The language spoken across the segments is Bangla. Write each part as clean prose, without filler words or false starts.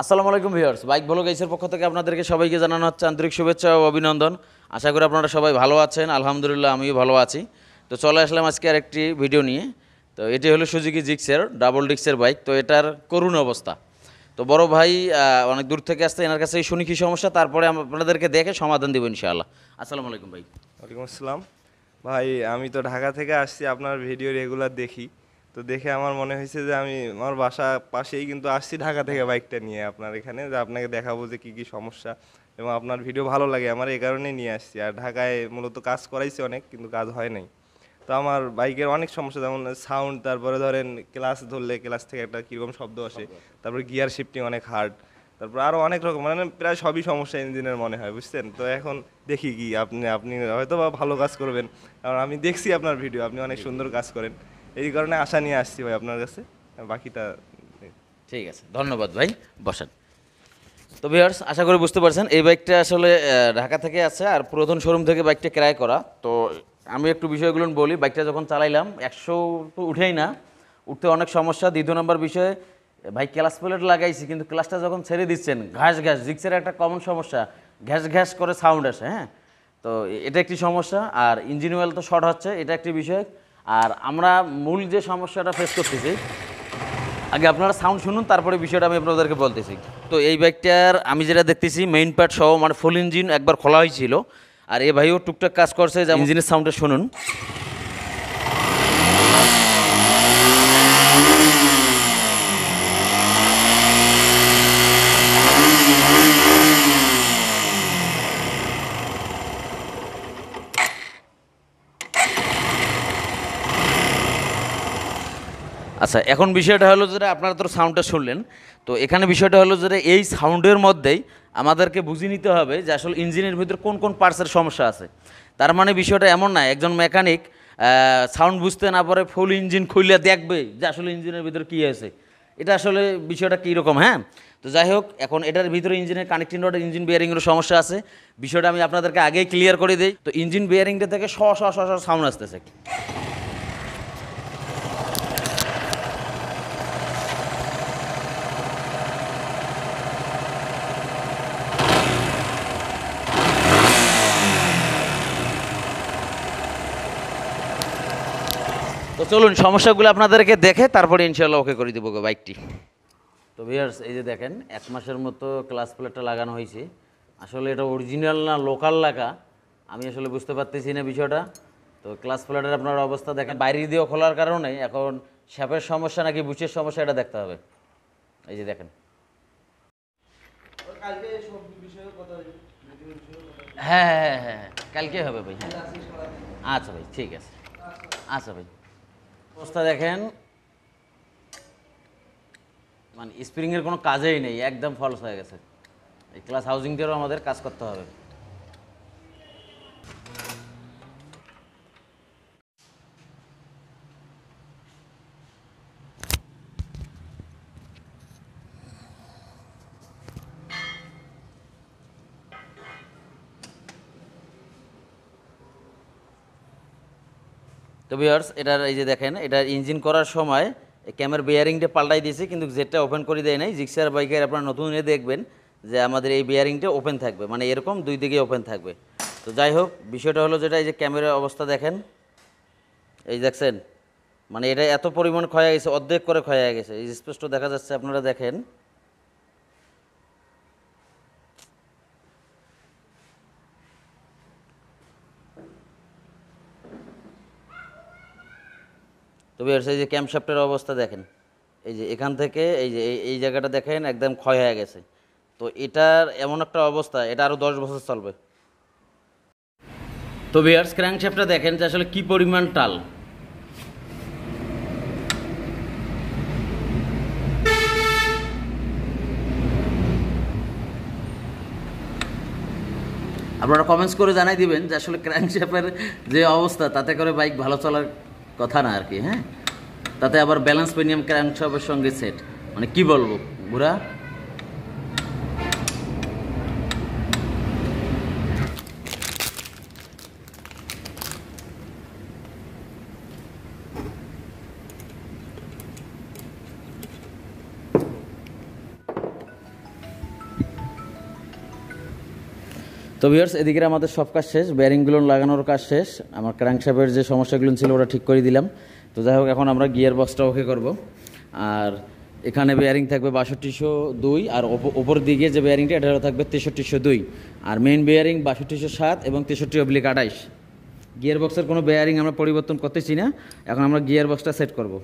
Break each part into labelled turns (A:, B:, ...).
A: আসসালামু আলাইকুম ভিউয়ার্স, বাইক ব্লগ গেইসের পক্ষ থেকে আপনাদেরকে সবাইকে জানানো হচ্ছে আন্তরিক শুভেচ্ছা ও অভিনন্দন। আশা করি আপনারা সবাই ভালো আছেন। আলহামদুলিল্লাহ আমিও ভালো আছি। তো চলে আসলাম আজকে আরেকটি ভিডিও নিয়ে। তো এটি হলো সুজুকি জিক্সের ডাবল ডিস্কের বাইক। তো এটার করুণ অবস্থা। তো বড় ভাই অনেক দূর থেকে আসছে, এনার কাছে শুনি কী সমস্যা, তারপরে আপনাদেরকে দেখে সমাধান দেবো ইনশাআল্লাহ। আসসালামু আলাইকুম ভাই।
B: ওয়ালাইকুম আসসালাম। ভাই আমি তো ঢাকা থেকে আসছি, আপনার ভিডিও রেগুলার দেখি। তো দেখে আমার মনে হয়েছে যে আমি আমার বাসা পাশেই কিন্তু আসছি ঢাকা থেকে বাইকটা নিয়ে আপনার এখানে, যে আপনাকে দেখাবো যে কী কী সমস্যা, এবং আপনার ভিডিও ভালো লাগে আমার, এই কারণেই নিয়ে আসছি। আর ঢাকায় মূলত কাজ করাইছি অনেক, কিন্তু কাজ হয় নাই। তো আমার বাইকের অনেক সমস্যা, যেমন সাউন্ড, তারপরে ধরেন ক্লাস ধরলে ক্লাস থেকে একটা কীরকম শব্দ আসে, তারপরে গিয়ার শিফটিং অনেক হার্ড, তারপর আরও অনেক রকম, মানে প্রায় সবই সমস্যা ইঞ্জিনের মনে হয়, বুঝছেন। তো এখন দেখি কি আপনি আপনি হয়তো বা ভালো কাজ করবেন, কারণ আমি দেখছি আপনার ভিডিও, আপনি অনেক সুন্দর কাজ করেন। এই কারণে আশা নিয়ে আসছি ভাই আপনার কাছে। বাকিটা
A: ঠিক আছে, ধন্যবাদ ভাই, বসেন। তো ভিউয়ার্স, আশা করি বুঝতে পারছেন এই বাইকটা আসলে ঢাকা থেকে আছে আর পুরাতন শোরুম থেকে বাইকটা ক্রয় করা। তো আমি একটু বিষয়গুলো বলি। বাইকটা যখন চালাইলাম 100 তো উঠেই না, উঠতে অনেক সমস্যা। দ্বিতীয় নম্বর বিষয়, ভাই ক্লাস প্লেট লাগাইছি, কিন্তু ক্লাসটা যখন ছেড়ে দিচ্ছেন ঘাস ঘাস, জিক্সের একটা কমন সমস্যা, ঘ্যাস ঘ্যাস করে সাউন্ড আসে। হ্যাঁ, তো এটা একটি সমস্যা। আর ইঞ্জিন অয়েল তো শর্ট হচ্ছে, এটা একটি বিষয়। আর আমরা মূল যে সমস্যাটা ফেস করতেছি, আগে আপনারা সাউন্ড শুনুন, তারপরে বিষয়টা আমি আপনাদেরকে বলতেছি। তো এই বাইকটার আমি যেটা দেখতেছি মেইন পার্ট সহ, মানে ফুল ইঞ্জিন একবার খোলা হয়েছিল। আর এ ভাইও টুকটাক কাজ করছে, যে ইঞ্জিনের সাউন্ডটা শুনুন। আচ্ছা, এখন বিষয়টা হলো যেটা আপনারা তো সাউন্ডটা শুনলেন। তো এখানে বিষয়টা হলো যে এই সাউন্ডের মধ্যেই আমাদেরকে বুঝে নিতে হবে যে আসলে ইঞ্জিনের ভিতরে কোন কোন পার্টসের সমস্যা আছে। তার মানে বিষয়টা এমন না একজন মেকানিক সাউন্ড বুঝতে না পারে ফুল ইঞ্জিন খুলে দেখবে যে আসলে ইঞ্জিনের ভিতরে কী আছে। এটা আসলে বিষয়টা কীরকম। হ্যাঁ, তো যাই হোক, এখন এটার ভিতরে ইঞ্জিনের কানেক্টিং রড, ইঞ্জিন বিয়ারিংয়ের সমস্যা আছে। বিষয়টা আমি আপনাদেরকে আগেই ক্লিয়ার করে দিই। তো ইঞ্জিন বিয়ারিংটা থেকে শ শ শ সাউন্ড আসতেছে। তো চলুন সমস্যাগুলো আপনাদেরকে দেখে তারপরে ইনশাল্লাহ ওকে করে দেবো বাইকটি। তো ভিউয়ার্স, এই যে দেখেন 1 মাসের মতো ক্লাস প্লেটটা লাগানো হয়েছে। আসলে এটা অরিজিনাল না লোকাল লাগা আমি আসলে বুঝতে পারতেছি না বিষয়টা। তো ক্লাস প্লেটের আপনার অবস্থা দেখেন, বাইরে দিয়েও খোলার কারণে এখন শ্যাপের সমস্যা নাকি বুচের সমস্যা এটা দেখতে হবে। এই যে দেখেন। হ্যাঁ হ্যাঁ হ্যাঁ হ্যাঁ, কালকে হবে ভাই। হ্যাঁ, আচ্ছা ভাই, ঠিক আছে। আচ্ছা ভাই, অবস্থা দেখেন, মানে স্প্রিংয়ের কোনো কাজেই নেই, একদম ফলস হয়ে গেছে। এই ক্লাস হাউজিংটারও আমাদের কাজ করতে হবে। তো ভিউয়ার্স, এটার এই যে দেখেন, এটার ইঞ্জিন করার সময় ক্যামের বেয়ারিংটা পাল্টাই দিয়েছে, কিন্তু জেটটা ওপেন করে দেয় নাই। জিক্সার বাইকের আপনারা নতুন দেখবেন যে আমাদের এই বেয়ারিংটা ওপেন থাকবে, মানে এরকম দুই দিকে ওপেন থাকবে। তো যাই হোক, বিষয়টা হলো যেটা, এই যে ক্যামেরার অবস্থা দেখেন, এই দেখছেন, মানে এটা এত পরিমাণ ক্ষয় গেছে, অর্ধেক করে ক্ষয় গেছে, এই স্পষ্ট দেখা যাচ্ছে, আপনারা দেখেন। তো ভিউয়ার্স, এই যে ক্যামশ্যাফটের অবস্থা দেখেন, এই যে এখান থেকে এই যে এই জায়গাটা দেখেন একদম ক্ষয় হয়ে গেছে। তো এটার এমন একটা অবস্থা, এটা আরও 10 বছর চলবে। তো ভিউয়ার্স, ক্র্যাঙ্কশ্যাফটটা দেখেন যে আসলে কি পরিমাণ টাল। আপনারা কমেন্টস করে জানাই দিবেন যে আসলে ক্র্যাঙ্কশ্যাফটের যে অবস্থা, তাতে করে বাইক ভালো চলার কথা না আর কি। হ্যাঁ, তাতে আবার ব্যালেন্স প্রিমিয়াম ক্র্যাঙ্কশ্যাফটের সঙ্গে সেট, মানে কি বলবো বুড়া। তো ভিউয়ার্স এদিকে আমাদের সব কাজ শেষ, বেয়ারিংগুলো লাগানোর কাজ শেষ, আমার ক্র্যাঙ্কশ্যাফটের যে সমস্যাগুলো ছিল ওটা ঠিক করে দিলাম। তো যাই হোক এখন আমরা গিয়ার বক্সটা ওকে করব। আর এখানে বেয়ারিং থাকবে ৬২০২, আর ওপর দিকে যে বেয়ারিংটা এটা থাকবে ৬৩০২, আর মেইন বেয়ারিং ৬২০৭ এবং ৬৩/২৮। গিয়ার বক্সের কোনো বেয়ারিং আমরা পরিবর্তন করতেছি না, এখন আমরা গিয়ার বক্সটা সেট করব।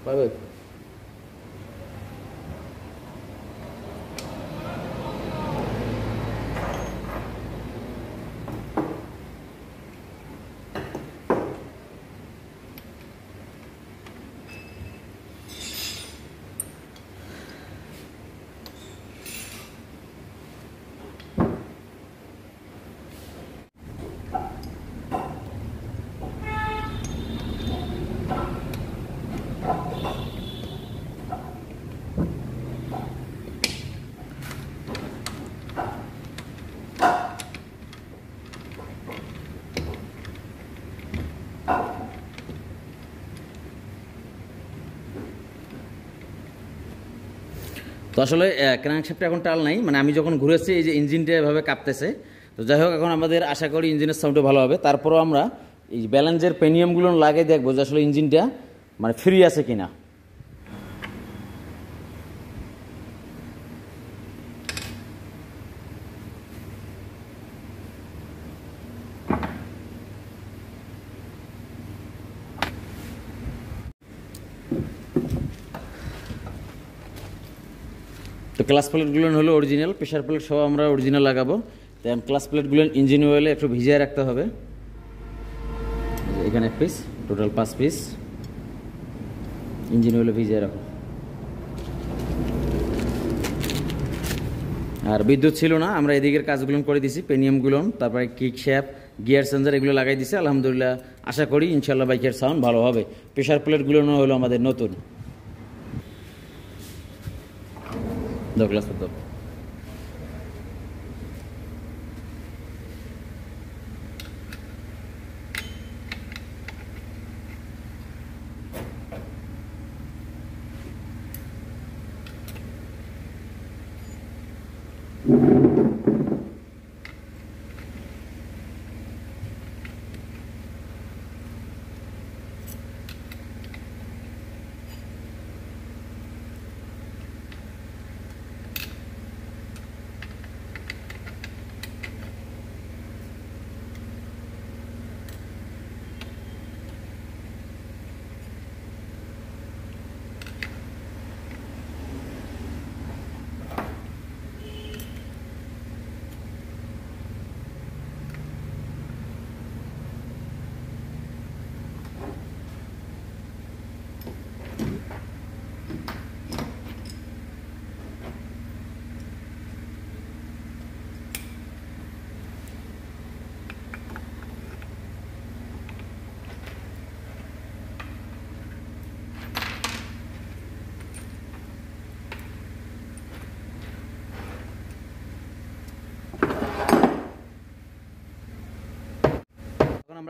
A: পাবে তো আসলে ক্র্যাঙ্কশ্যাফটে এখন টাল নাই, মানে আমি যখন ঘুরেছি এই যে ইঞ্জিনটা এভাবে কাঁপতেছে। তো যাই হোক এখন আমাদের আশা করি ইঞ্জিনের সাউন্ডও ভালো হবে। তারপরও আমরা এই ব্যালেন্সের পেনিয়ামগুলো লাগিয়ে দেখবো যে আসলে ইঞ্জিনটা মানে ফ্রি আছে কিনা। তো ক্লাস প্লেটগুলো হলো অরিজিনাল, প্রেশার প্লেট সব আমরা অরিজিনাল লাগাবো। তাই ক্লাস প্লেটগুলো ইঞ্জিন অয়েলে একটু ভিজিয়ে রাখতে হবে। এখানে এক পিস, টোটাল 5 পিস ইঞ্জিন অয়েলে ভিজিয়ে রাখো। আর বিদ্যুৎ ছিল না, আমরা এদিকের কাজগুলো করে দিছি, পেনিয়ামগুলো, তারপরে কিক শ্যাফট, গিয়ার চেঞ্জার এগুলো লাগাই দিছি। আলহামদুলিল্লাহ আশা করি ইনশাল্লাহ বাইকের সাউন্ড ভালো হবে। প্রেশার প্লেটগুলো হলো আমাদের নতুন। ক্লাস দাও।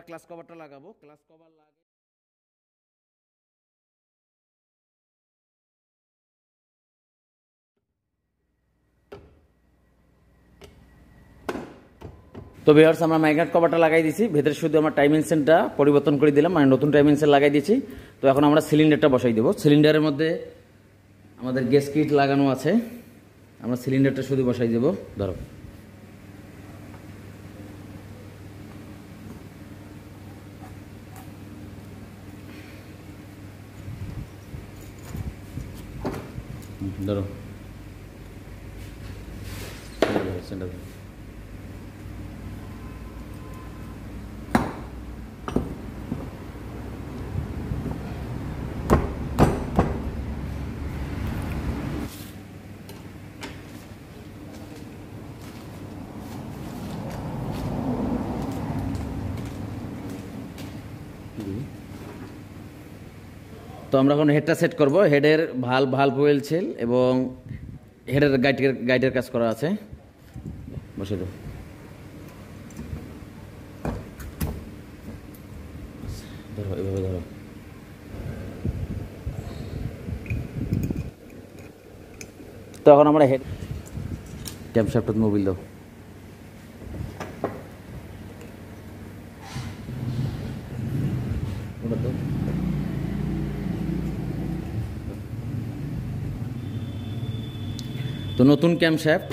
A: ক্লাস কভারটা লাগাবো। ক্লাস কভার লাগে তো ভিউয়ার্স আমরা ম্যাগনেট কভারটা লাগাই দিয়েছি, ভেতরে শুধু আমরা টাইম ইনসেনটা পরিবর্তন করে দিলাম, মানে নতুন টাইম ইনসেন লাগাই দিয়েছি। তো এখন আমরা সিলিন্ডারটা বসাই দেবো। সিলিন্ডারের মধ্যে আমাদের গ্যাস কিট লাগানো আছে, আমরা সিলিন্ডারটা শুধু বসাই দেবো। ধরো ধরো সেন্টার তো আমরা এখন হেডটা সেট করব। হেডের ভাল্ব ওয়েল সেল এবং হেডের গাইডের কাজ করা আছে। বসে দাও। ধরো এভাবে ধরো। তো এখন আমরা হেড ক্যাম্পশাফট মোবিল দাও। ওটা তো তো নতুন ক্যাম্পশাফট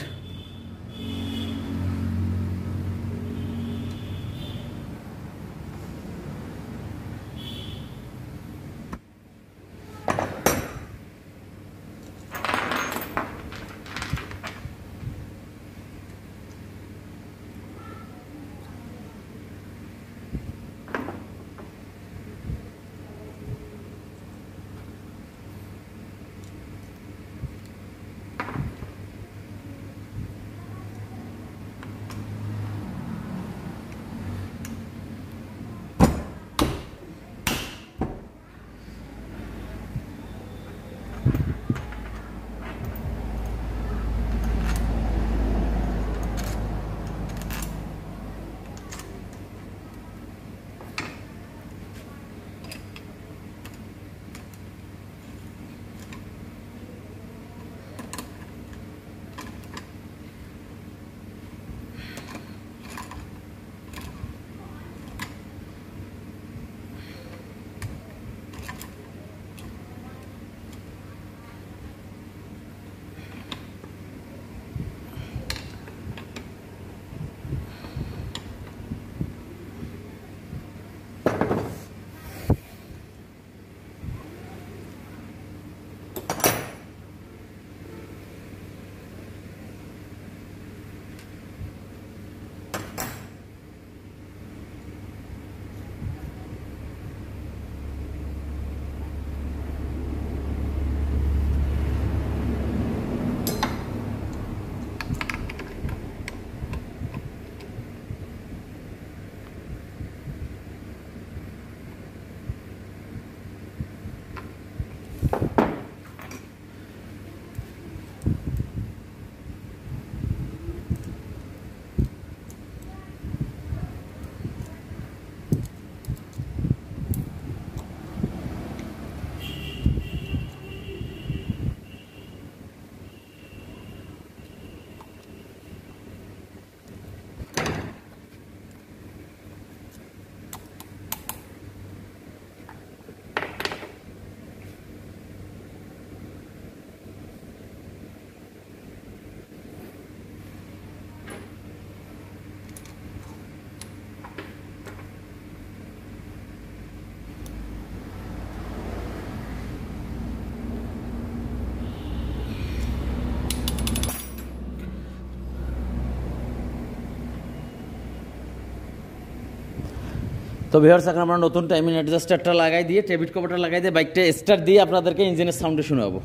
A: তো ভিউয়ার্স এখন আমরা নতুন টাইমিং অ্যাডজাস্টারটা লাগাই দিয়ে টেবিট কভারটা লাগাই দিয়ে বাইকটা স্টার্ট দিয়ে আপনাদেরকে ইঞ্জিনের সাউন্ডে শোনাবো।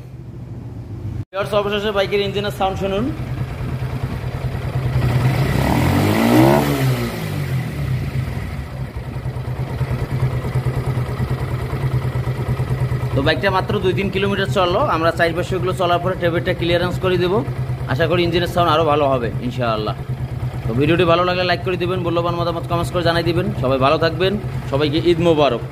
A: ভিউয়ার্স অবশেষে বাইকের ইঞ্জিনের সাউন্ড শুনুন। তো বাইকটা মাত্র 2-3 কিলোমিটার চললো। আমরা 4-500 কিলো চলার পরে টেবিটটা ক্লিয়ারেন্স করে দেবো। আশা করি ইঞ্জিনের সাউন্ড আরও ভালো হবে ইনশাআল্লাহ। তো ভিডিওটি ভালো লাগলে লাইক করে দিবেন, মূল্যবান মতামত কমেন্টস করে জানাই দিবেন। সবাই ভালো থাকবেন, সবাইকে ঈদ মোবারক।